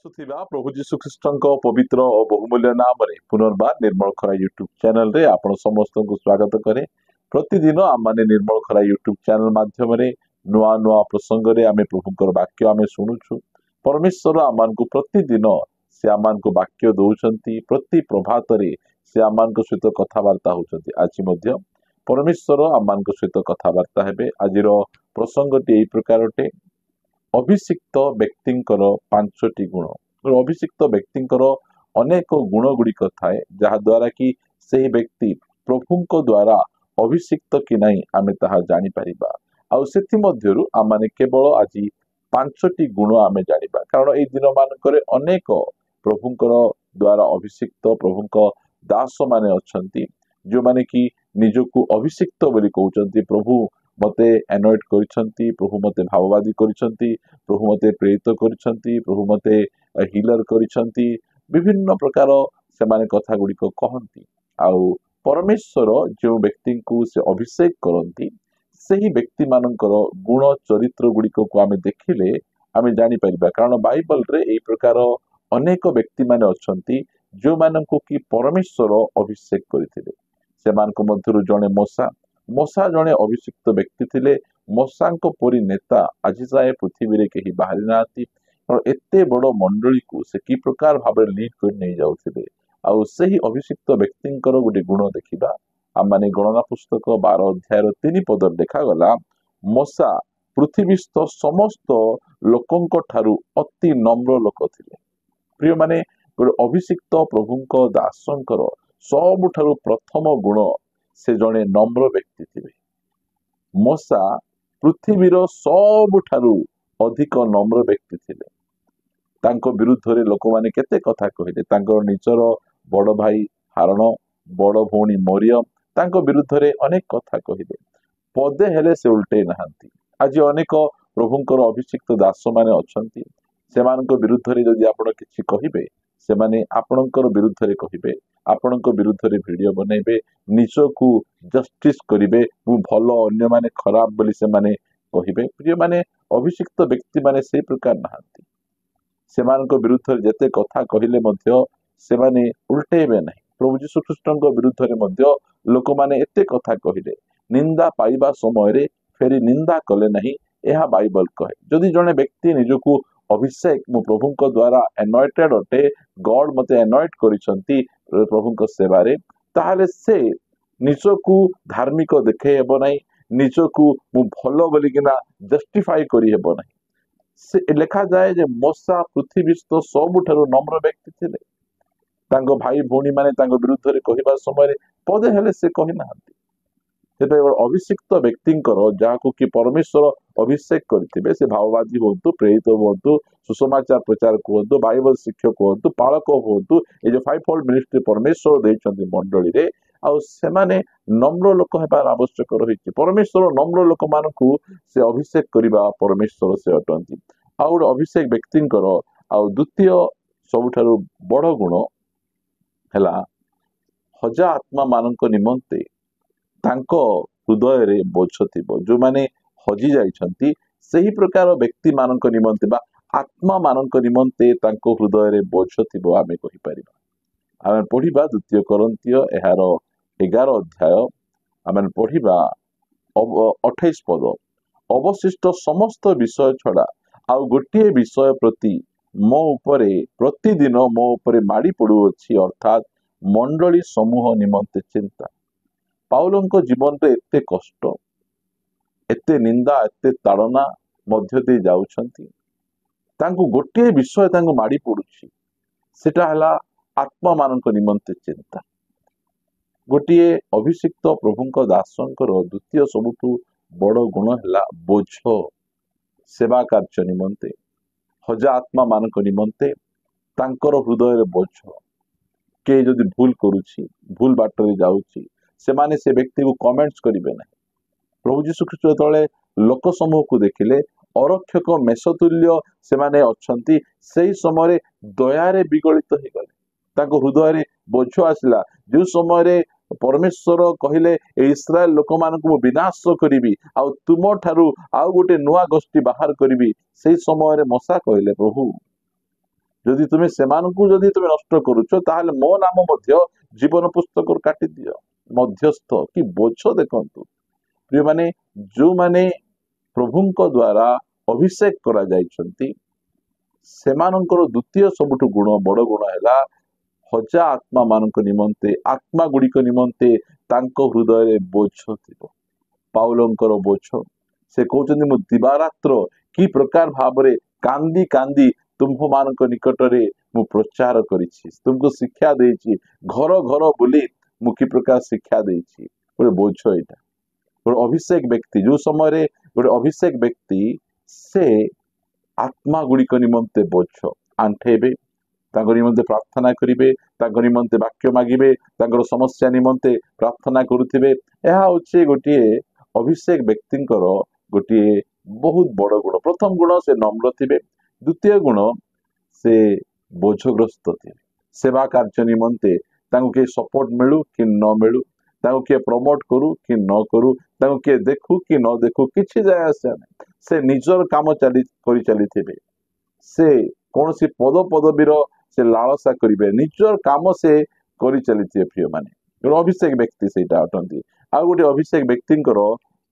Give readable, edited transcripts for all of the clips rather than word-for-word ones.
ଆସୁଥିବା ପ୍ରଭୁ ଯୀଶୁ ଖ୍ରୀଷ୍ଟଙ୍କ ପବିତ୍ର ଓ ବହୁମୂଲ୍ୟ ନାମରେ ପୁନର୍ବାର ନିର୍ମଳ ଖରା ୟୁଟ୍ୟୁବ ଚ୍ୟାନେଲରେ ଆପଣ ସମସ୍ତଙ୍କୁ ସ୍ୱାଗତ କରେ। ପ୍ରତିଦିନ ଆମମାନେ ନିର୍ମଳ ଖରା ୟୁଟ୍ୟୁବ ଚ୍ୟାନେଲ ମାଧ୍ୟମରେ ନୂଆ ନୂଆ ପ୍ରସଙ୍ଗରେ ଆମେ ପ୍ରଭୁଙ୍କର ବାକ୍ୟ ଆମେ ଶୁଣୁଛୁ। ପରମେଶ୍ୱର ଆମମାନଙ୍କୁ ପ୍ରତିଦିନ ସେ ଆମମାନଙ୍କୁ ବାକ୍ୟ ଦଉଛନ୍ତି। ପ୍ରତି ପ୍ରଭାତରେ ସେ ଆମମାନଙ୍କ ସହିତ କଥାବାର୍ତ୍ତା ହଉଛନ୍ତି। ଆଜି ମଧ୍ୟ ପରମେଶ୍ୱର ଆମମାନଙ୍କ ସହିତ କଥାବାର୍ତ୍ତା ହେବେ। ଆଜିର ପ୍ରସଙ୍ଗଟି ଏହି ପ୍ରକାର ଅଟେ। ଅଭିଷିକ୍ତ ବ୍ୟକ୍ତିଙ୍କର 5ଟି ଗୁଣ। ଅଭିଷିକ୍ତ ବ୍ୟକ୍ତିଙ୍କର ଅନେକ ଗୁଣ ଗୁଡିକ ଥାଏ, ଯାହା ଦ୍ୱାରା କି ସେହି ବ୍ୟକ୍ତି ପ୍ରଭୁଙ୍କ ଦ୍ୱାରା ଅଭିଷିକ୍ତ କି ନାହିଁ ଆମେ ତାହା ଜାଣିପାରିବା। ଆଉ ସେଥିମଧ୍ୟରୁ ଆମମାନେ କେବଳ ଆଜି 5ଟି ଗୁଣ ଆମେ ଜାଣିବା, କାରଣ ଏଇ ଦିନ ମାନଙ୍କରେ ଅନେକ ପ୍ରଭୁଙ୍କର ଦ୍ୱାରା ଅଭିଷିକ୍ତ ପ୍ରଭୁଙ୍କ ଦାସ ମାନେ ଅଛନ୍ତି, ଯେଉଁମାନେ କି ନିଜକୁ ଅଭିଷିକ୍ତ ବୋଲି କହୁଛନ୍ତି। ପ୍ରଭୁ ମତେ ଆନଏଣ୍ଟ କରିଛନ୍ତି, ପ୍ରଭୁ ମତେ ଭାବବାଦୀ କରିଛନ୍ତି, ପ୍ରଭୁ ମତେ ପ୍ରେରିତ କରିଛନ୍ତି, ପ୍ରଭୁ ମତେ ହିଲର କରିଛନ୍ତି, ବିଭିନ୍ନ ପ୍ରକାର ସେମାନେ କଥା ଗୁଡିକ କହନ୍ତି। ଆଉ ପରମେଶ୍ୱର ଯେଉଁ ବ୍ୟକ୍ତିଙ୍କୁ ସେ ଅଭିଷେକ କରନ୍ତି, ସେହି ବ୍ୟକ୍ତି ମାନଙ୍କର ଗୁଣ ଚରିତ୍ର ଗୁଡିକକୁ ଆମେ ଦେଖିଲେ ଆମେ ଜାଣିପାରିବା। କାରଣ ବାଇବଲରେ ଏହି ପ୍ରକାର ଅନେକ ବ୍ୟକ୍ତି ମାନେ ଅଛନ୍ତି ଯେଉଁମାନଙ୍କୁ କି ପରମେଶ୍ୱର ଅଭିଷେକ କରିଥିଲେ। ସେମାନଙ୍କ ମଧ୍ୟରୁ ଜଣେ ମୋଶା ଜଣେ ଅଭିଷିକ୍ତ ବ୍ୟକ୍ତି ଥିଲେ। ମୋଶାଙ୍କ ପରି ନେତା ଆଜି ଯାଏ ପୃଥିବୀରେ କେହି ବାହାରି ନାହାନ୍ତି। ଏତେ ବଡ ମଣ୍ଡଳୀକୁ ସେ କି ପ୍ରକାର ଭାବରେ ଲିଡ୍ କରି ନେଇ ଯାଉଥିଲେ। ଆଉ ସେହି ଅଭିଷିକ୍ତ ବ୍ୟକ୍ତିଙ୍କର ଗୋଟେ ଗୁଣ ଦେଖିବା। ଆମମାନେ ଗଣନା ପୁସ୍ତକ 12 ଅଧ୍ୟାୟର 3 ପଦରେ ଦେଖାଗଲା, ମୋଶା ପୃଥିବୀସ୍ଥ ସମସ୍ତ ଲୋକଙ୍କ ଠାରୁ ଅତି ନମ୍ର ଲୋକ ଥିଲେ। ପ୍ରିୟମାନେ, ଗୋଟେ ଅଭିଷିକ୍ତ ପ୍ରଭୁଙ୍କ ଦାସଙ୍କର ସବୁଠାରୁ ପ୍ରଥମ ଗୁଣ ସେ ଜଣେ ନମ୍ର ବ୍ୟକ୍ତି ଥିଲେ। ମୋଶା ପୃଥିବୀର ସବୁଠାରୁ ଅଧିକ ନମ୍ର ବ୍ୟକ୍ତି ଥିଲେ। ତାଙ୍କ ବିରୁଦ୍ଧରେ ଲୋକମାନେ କେତେ କଥା କହିଲେ। ତାଙ୍କର ନିଜର ବଡ ଭାଇ ହାରଣ, ବଡ ଭଉଣୀ ମରିୟମ ତାଙ୍କ ବିରୁଦ୍ଧରେ ଅନେକ କଥା କହିଲେ, ପଦେ ହେଲେ ସେ ଉଲ୍ଟେଇ ନାହାନ୍ତି। ଆଜି ଅନେକ ପ୍ରଭୁଙ୍କର ଅଭିଷିକ୍ତ ଦାସ ମାନେ ଅଛନ୍ତି, ସେମାନଙ୍କ ବିରୁଦ୍ଧରେ ଯଦି ଆପଣ କିଛି କହିବେ, ସେମାନେ ଆପଣଙ୍କର ବିରୁଦ୍ଧରେ କହିବେ, ଆପଣଙ୍କ ବିରୁଦ୍ଧରେ ଭିଡିଓ ବନେଇବେ, ନିଜକୁ ଜଷ୍ଟିସ କରିବେ, ମୁଁ ଭଲ ଅନ୍ୟମାନେ ଖରାପ ବୋଲି ସେମାନେ କହିବେ। ପ୍ରିୟମାନେ, ଅଭିଷିକ୍ତ ବ୍ୟକ୍ତି ମାନେ ସେଇ ପ୍ରକାର ନାହାନ୍ତି। ସେମାନଙ୍କ ବିରୁଦ୍ଧରେ ଯେତେ କଥା କହିଲେ ମଧ୍ୟ ସେମାନେ ଉଲ୍ଟେଇବେ ନାହିଁ। ପ୍ରଭୁ ଯୀଶୁ ଖ୍ରୀଷ୍ଟଙ୍କ ବିରୁଦ୍ଧରେ ମଧ୍ୟ ଲୋକମାନେ ଏତେ କଥା କହିଲେ, ନିନ୍ଦା ପାଇବା ସମୟରେ ଫେରି ନିନ୍ଦା କଲେ ନାହିଁ, ଏହା ବାଇବଲ କହେ। ଯଦି ଜଣେ ବ୍ୟକ୍ତି ନିଜକୁ ଅଭିଷେକ, ମୁଁ ପ୍ରଭୁଙ୍କ ଦ୍ୱାରା ଆନଏଣ୍ଟେଡ ଅଟେ, ଗଡ ମତେ ଆନଏଣ୍ଟ କରିଛନ୍ତି ପ୍ରଭୁଙ୍କ ସେବାରେ, ତାହେଲେ ସେ ନିଜକୁ ଧାର୍ମିକ ଦେଖେଇ ହେବ ନାହିଁ, ନିଜକୁ ମୁଁ ଭଲ ବୋଲିକିନା ଜଷ୍ଟିଫାଇ କରିହେବ ନାହିଁ। ସେ ଲେଖାଯାଏ ଯେ ମୋଶା ପୃଥିବୀସ୍ଥ ସବୁଠାରୁ ନମ୍ର ବ୍ୟକ୍ତି ଥିଲେ। ତାଙ୍କ ଭାଇ ଭଉଣୀ ମାନେ ତାଙ୍କ ବିରୁଦ୍ଧରେ କହିବା ସମୟରେ ପଦେ ହେଲେ ସେ କହିନାହାନ୍ତି। ସେତେବେଳେ ଅଭିଷିକ୍ତ ବ୍ୟକ୍ତିଙ୍କର, ଯାହାକୁ କି ପରମେଶ୍ୱର ଅଭିଷେକ କରିଥିବେ, ସେ ଭାବବାଦୀ ହୁଅନ୍ତୁ, ପ୍ରେରିତ ହୁଅନ୍ତୁ, ସୁସମାଚାର ପ୍ରଚାରକ ହୁଅନ୍ତୁ, ବାଇବଲ ଶିକ୍ଷକ ହୁଅନ୍ତୁ, ପାଳକ ହୁଅନ୍ତୁ, ଏ ଯୋଉ 5-fold ମିନିଷ୍ଟ୍ରି ପରମେଶ୍ୱର ଦେଇଛନ୍ତି ମଣ୍ଡଳୀରେ, ଆଉ ସେମାନେ ନମ୍ର ଲୋକ ହେବାର ଆବଶ୍ୟକ ରହିଛି। ପରମେଶ୍ୱର ନମ୍ର ଲୋକମାନଙ୍କୁ ସେ ଅଭିଷେକ କରିବା ପରମେଶ୍ୱର ସେ ଅଟନ୍ତି। ଆଉ ଗୋଟେ ଅଭିଷେକ ବ୍ୟକ୍ତିଙ୍କର ଆଉ ଦ୍ୱିତୀୟ ସବୁଠାରୁ ବଡ ଗୁଣ ହେଲା, ହଜା ଆତ୍ମା ମାନଙ୍କ ନିମନ୍ତେ ତାଙ୍କ ହୃଦୟରେ ବୋଝ ଥିବ। ଯୋଉମାନେ ହଜି ଯାଇଛନ୍ତି, ସେହି ପ୍ରକାର ବ୍ୟକ୍ତି ମାନଙ୍କ ନିମନ୍ତେ ବା ଆତ୍ମା ମାନଙ୍କ ନିମନ୍ତେ ତାଙ୍କ ହୃଦୟରେ ବୋଝ ଥିବ ଆମେ କହିପାରିବା। ଆମେ ପଢିବା 2 କରନ୍ଥୀୟ ଏହାର 11 ଅଧ୍ୟାୟ, ଆମେ ପଢିବା 28 ପଦ। ଅବଶିଷ୍ଟ ସମସ୍ତ ବିଷୟ ଛଡା ଆଉ ଗୋଟିଏ ବିଷୟ ପ୍ରତି ପ୍ରତିଦିନ ମୋ ଉପରେ ମାଡ଼ି ପଡୁଅଛି, ଅର୍ଥାତ୍ ମଣ୍ଡଳୀ ସମୂହ ନିମନ୍ତେ ଚିନ୍ତା। ପାଉଲଙ୍କ ଜୀବନରେ ଏତେ କଷ୍ଟ, ଏତେ ନିନ୍ଦା, ଏତେ ତାଡନା ମଧ୍ୟ ଦେଇ ଯାଉଛନ୍ତି, ତାଙ୍କୁ ଗୋଟିଏ ବିଷୟ ତାଙ୍କୁ ମାଡ଼ି ପଡୁଛି, ସେଟା ହେଲା ଆତ୍ମା ମାନଙ୍କ ନିମନ୍ତେ ଚିନ୍ତା। ଗୋଟିଏ ଅଭିଷିକ୍ତ ପ୍ରଭୁଙ୍କ ଦାସଙ୍କର ଦ୍ୱିତୀୟ ସବୁଠୁ ବଡ ଗୁଣ ହେଲା ବୋଝ। ସେବା କାର୍ଯ୍ୟ ନିମନ୍ତେ, ହଜା ଆତ୍ମା ମାନଙ୍କ ନିମନ୍ତେ ତାଙ୍କର ହୃଦୟରେ ବୋଝ। କିଏ ଯଦି ଭୁଲ କରୁଛି, ଭୁଲ ବାଟରେ ଯାଉଛି, ସେମାନେ ସେ ବ୍ୟକ୍ତିକୁ କମେଣ୍ଟସ କରିବେ ନାହିଁ। ପ୍ରଭୁ ଯୀଶୁ ଖ୍ରୀଷ୍ଟ ଯେତେବେଳେ ଲୋକ ସମୂହକୁ ଦେଖିଲେ, ଅରକ୍ଷକ ମେଷତୁଲ୍ୟ ସେମାନେ ଅଛନ୍ତି, ସେଇ ସମୟରେ ଦୟାରେ ବିଗଳିତ ହେଇଗଲେ। ତାଙ୍କ ହୃଦୟରେ ବୋଝ ଆସିଲା। ଯୋଉ ସମୟରେ ପରମେଶ୍ୱର କହିଲେ, ଏ ଇସ୍ରାଏଲ ଲୋକମାନଙ୍କୁ ମୁଁ ବିନାଶ କରିବି, ଆଉ ତୁମ ଠାରୁ ଆଉ ଗୋଟେ ନୂଆ ଗୋଷ୍ଠୀ ବାହାର କରିବି, ସେଇ ସମୟରେ ମୋଶା କହିଲେ, ପ୍ରଭୁ जदि तुम्हें सेमानकु जदि तुम्हें नष्ट करूछ ताहले मो नाम मध्य जीवन पुस्तक काटी दियो। मध्यस्थ कि बोझ देखंतु प्रिय माने जो माने प्रभुंक द्वारा अभिषेक करा जाइछंती सेमानंकर द्वितीय सबुठु गुण बड़ गुण हैला हजा आत्मा मानक निमंते आत्मा गुड़िक निमंते तांको हृदय बोझ थिबो। पाउलंकर बोझ से कहउछंती मु दिवारात्र कि प्रकार भाबरे कांदी कांदी तुमको मानक निकटरे मु प्रचार करिछि, तुमको शिक्षा देछि, घर घर बुली मु कि प्रकार शिक्षा देछि। गोटे बोझ एटा गोटे अभिषेक व्यक्ति जो समय गोटे अभिषेक व्यक्ति से आत्मा गुड़िक निमंते बोझ आंठेबे, तांको निमंते प्रार्थना करिवे, तांको निमंते वाक्य मागिबे, तांकर समस्या निमंते प्रार्थना करुथिबे। एहा होछि गोटे अभिषेक व्यक्तिंकर गोटे बहुत बड़ गुण। प्रथम गुण से नम्र थिबे, द्वितीय गुण से बोझग्रस्त थिबे। सेवा कार्य निमंते तांको के सपोर्ट मिलू कि न मिलू, तांको के प्रमोट करू कि न करू, तांको के देखू कि न देखू किछि जाय आसे नै। से निजर काम करि चलिथिबे, से कोनोसी पद पदवीर से लालसा करिवे, निजर काम से करि चलिथिबे। प्रिय माने गोटे अभिषेक व्यक्ति सेटा अटंती। आ गोटे अभिषेक व्यक्तिंकर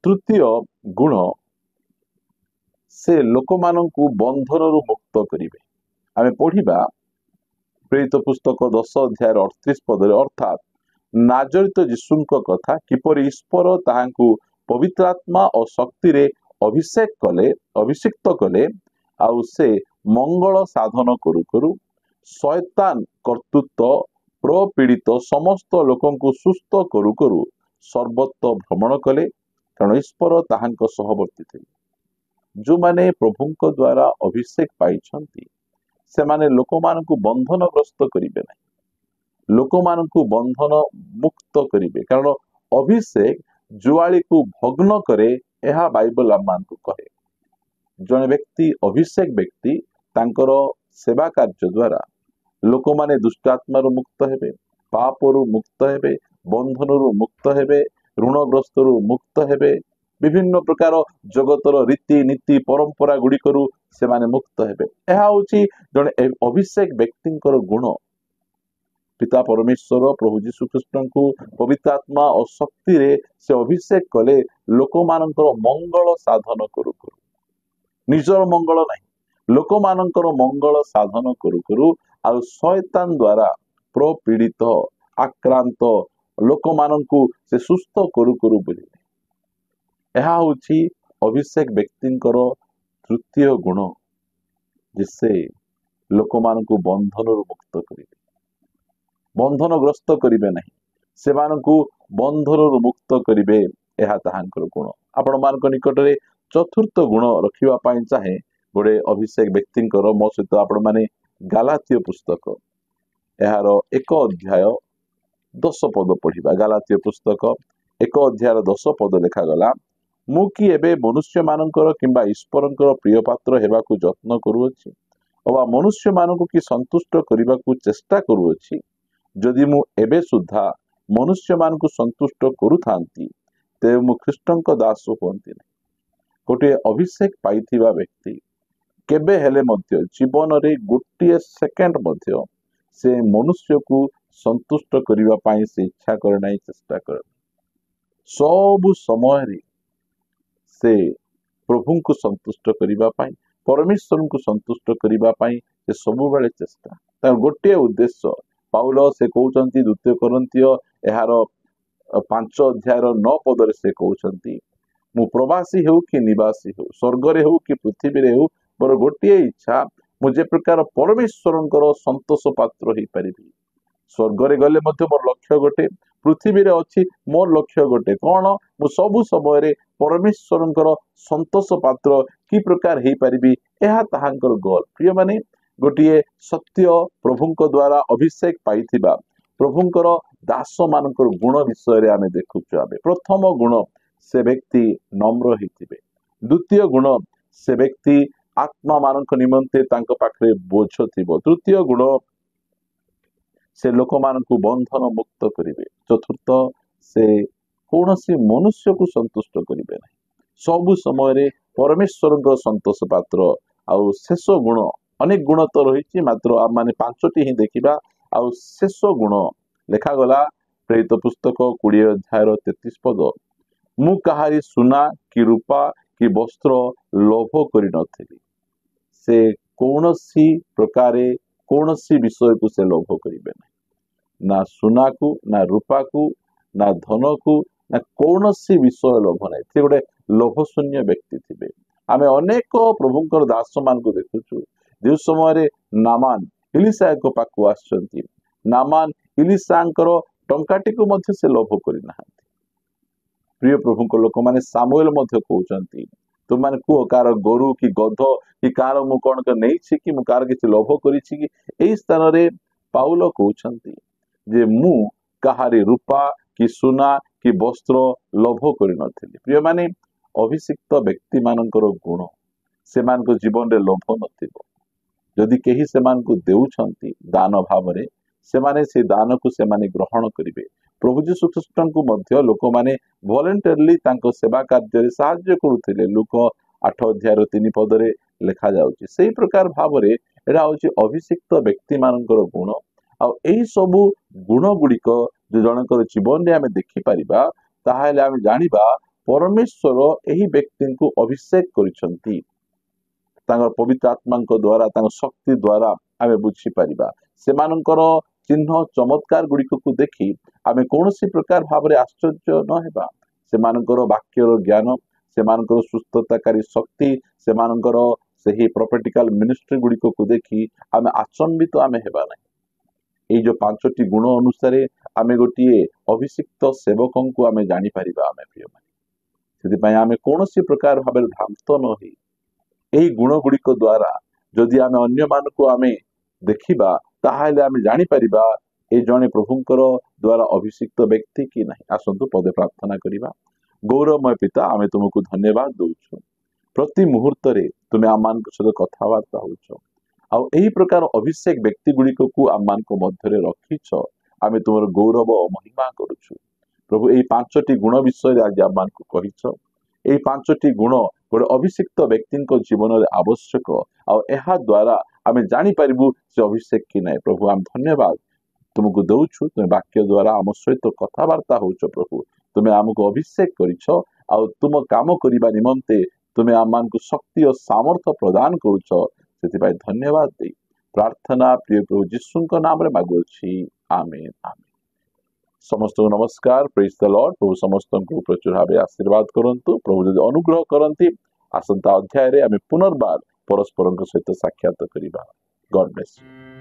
तृतीय गुण से लोक मानकु बंधनरु मुक्त करिवे। आमे पढ़िबा प्रेरित पुस्तक 10 अध्याय 38 पदरे, अर्थात नाजरित यीशुंक कथा किपरि ईश्वर ताहांकु पवित्र आत्मा और शक्ति रे अभिषिक्त कले आउ से मंगल साधन करू करू शैतान कर्तृत्व प्रपीड़ित समस्त लोकंकु सुस्थ करू करू सर्वत्र भ्रमण कले, कारण ईश्वर ताहांक सहवर्ती थिले। जो माने प्रभुंक द्वारा अभिषेक पाइछंती से माने लोक मानकु बंधन ग्रस्त करिवे नै, लोक मानकु बंधन मुक्त करिवे। कारण अभिषेक जुआली को भग्न करे, यह बाइबल आमानकु कहे। जने व्यक्ति अभिषेक व्यक्ति तांकर सेवा कार्य द्वारा लोक माने दुष्टात्मारु मुक्त हेबे, पापरु मुक्त हेबे, बंधनरु मुक्त हेबे, ऋणग्रस्तरु मुक्त हेबे, विभिन्न प्रकार जगतर रीति नीति परंपरा गुड़िकरु से माने मुक्त हेबे। यह होछि जने अभिषेक व्यक्तिंकर गुण। पिता परमेश्वर प्रभु जीशु कृष्ण को पवित्र आत्मा और शक्ति रे से अभिषेक कले लोक मानकर मंगल साधन करू करू, निजर मंगल नहीं, लोक मानकर मंगल साधन करू करू आ शैतान द्वारा प्रपीड़ित आक्रांत लोक मानकु से सुस्थ करू करू बुझिले। यह होछि अभिषेक व्यक्तिंकर तृतीय गुण, जिससे लोक मानकु बंधन मुक्त करिवे, बंधन ग्रस्त करिवे नहीं, सेमानकु बंधन मुक्त करिवे। यह ताहांकर गुण। आपण मानक निकटरे चतुर्थ गुण रखिबा पई चाहे गोटे अभिषेक व्यक्तिंकर मो सहित आपण माने गालातिय पुस्तक यार 1 अध्याय 10 पद पढ़िबा। गालातिय पुस्तक 1 अध्याय 10 पद लिखा गला, मु कि एबे मनुष्य मानकर किंबा ईश्वरंकर प्रिय पात्र हेबाकु यत्न करूअछि अबा मनुष्य मानकु कि संतुष्ट करिबाकु चेष्टा करूअछि। जदि मु एबे सुद्धा मनुष्य मानकु संतुष्ट करूथांती ते मु ख्रीष्टंक दास होंती नहीं। गोटे अभिषेक पाइथिबा व्यक्ति केबे हेले मध्य जीवन रे गोटे सेकेंड मध्य से मनुष्य को संतुष्ट करिबा पाई से इच्छा करे नहीं, चेष्टा करे। सब समय रे से प्रभु को संतुष्ट करिबा पाई, परमेश्वर को संतुष्ट करिबा पाई से सब बेले चेष्टा। तार गोटे उद्देश्य पाउल से कहउचंती 2 कोरिन्थियो एहार 5 अध्याय 9 पदरे से कहउचंती, मु प्रवासी हो कि निवासी हो, स्वर्ग रे हो कि पृथ्वी रे हो, मोर गोटे इच्छा मुझे प्रकार परमेश्वरंकर संतोष पात्र ही परिबी। स्वर्ग रे गले मध्य मोर लक्ष्य गोटे, पृथ्वी रे अछि मोर लक्ष्य गोटे, कोन मु सब समय रे परमेश्वरंकर संतोष पात्र की प्रकार ही परिबी, एहा ताहांकर गोल। प्रिय माने गोटे सत्य प्रभुंक द्वारा अभिषेक पाइथिबा प्रभुंकर दास मानकर गुण विषय रे आमे देखुछु। आबे प्रथम गुण से व्यक्ति नम्र हिथिबे, द्वितीय गुण से व्यक्ति आत्मा मानक निमंते तांक पाखरे बोझ थिबो, तृतीय गुण से लोक मानकु बंधन मुक्त करिवे, चतुर्थ से कौनसी मनुष्य को संतुष्ट करिवे नहीं, सब समय रे परमेश्वर संतोष पात्र। आउ शेष गुण अनेक गुण तो रही मात्र आम मैंने 5टी ही देखा। आउ शेष गुण लिखागला प्रेरित पुस्तक 20 अध्याय 33 पद, मु कहारी सुना कि रूपा कि वस्त्र लोभ करि नथिली। से कौनसी प्रकारे कौनसी विषय को से लोभ करिवे ना सुना को ना रूपा को ना धन को ना कौनसी विषय लोभ ना। से गोटे लोभ शून्य व्यक्ति थे। आम अनेक प्रभुंकर दास मान को देखुचु जो समय नामान इलिशा पाखु आसुचंती, नामान इलिशांकर टंकाटी को मध्य से लोभ करना। प्रिय प्रभु को लोक मैंने सामुएल कहते तुम मैंने कह कार गोरु कि गध कि कार मु कौन नहीं कि कार किसी लोभ करी स्थान रे पाउल कहते जे मु कहारी रूपा कि सुना कि वस्त्र लोभ करी नथिली। प्रिय माने अभिषिक्त व्यक्ति मानकर गुण से जीवन रे लोभ नथिबो। जदि केही सेमान को देउछंती दान भाव रे से दान को से ग्रहण करिवे। प्रभु जीशु ख्रीष्ट को मध्य लोक माने वॉलंटियरली तांको सेवा कार्य रे सहाय्य करुथिले। लूक 8 अध्याय 3 पद रे लिखा जाउची। सेही प्रकार भाव रे एडा होची अभिषिक्त व्यक्ति मानकर गुण। आ एही सबु गुण गुड़िक जो जनकर जीवन रे आमे देखि परिबा ताहाले आमे जानिबा परमेश्वर एही व्यक्ति को अभिषेक करिसंती। तांगर पवित्र आत्मा द्वारा तांगर शक्ति द्वारा आमे बुझी परिबा। सेमानकर चिन्ह चमत्कार गुड़िक को देखी आमे कौनसी प्रकार भाव रे आश्चर्य न हेबा। सेमानकर वाक्यर ज्ञान, सेमानकर सुस्थताकारी शक्ति, सेमानकर सही प्रोफेटिकल मिनिस्ट्री गुड़िक को देखी आमे आचंबित आमे हेबा नहीं। जो 5टी गुण अनुसार आमे गोटे अभिषिक्त सेवकों को आमे जानी परिबा। आमे प्रिय माने सेति पय आमे कौनसी प्रकार भाव रे भ्रांत न होई एही गुण गुड़िक द्वारा जदि आमे अन्य मान को आमे देखिबा ताहाले आमे जानी परिबा ए जने प्रभुंकर द्वारा अभिषिक्त व्यक्ति कि नहीं। आसंतु पदे प्रार्थना करिबा। गौरवमय पिता आमे तुमको धन्यवाद दउछु। प्रति मुहूर्त रे तुमे आमान को सहित कथावार्ता होउछो। आ एही प्रकार अभिषेक व्यक्ति गुड़िक को आमान को मध्य रे रखिछ। आमे तुमर गौरव और महिमा करूछु। प्रभु एही 5टी गुण विषय आज आमान को कहिछ। एही 5टी गुण गोटे अभिषिक्त व्यक्ति जीवन में आवश्यक। आ द्वारा आमे जानी परिबु से अभिषेक कि नहीं। प्रभु आम धन्यवाद तुमको दउछु। तुम वाक्य द्वारा आम सहित कथावार्ता होउछ। प्रभु तुमे आमको अभिषेक करिछ। आ तुम काम करिबा निमंते तुमे आमान को शक्ति और सामर्थ्य प्रदान करूछ। सेति धन्यवाद दे प्रार्थना प्रिय प्रभु जीशु नाम रे मागुछि। आमेन आमेन। समस्त को नमस्कार। Praise the Lord. प्रभु समस्त को प्रचुर भाव आशीर्वाद करंतु। प्रभु जदि अनुग्रह करंती आसंता अध्याय रे आमे पुनर्बार परस्पर सहित साक्षात करिबा। God bless you.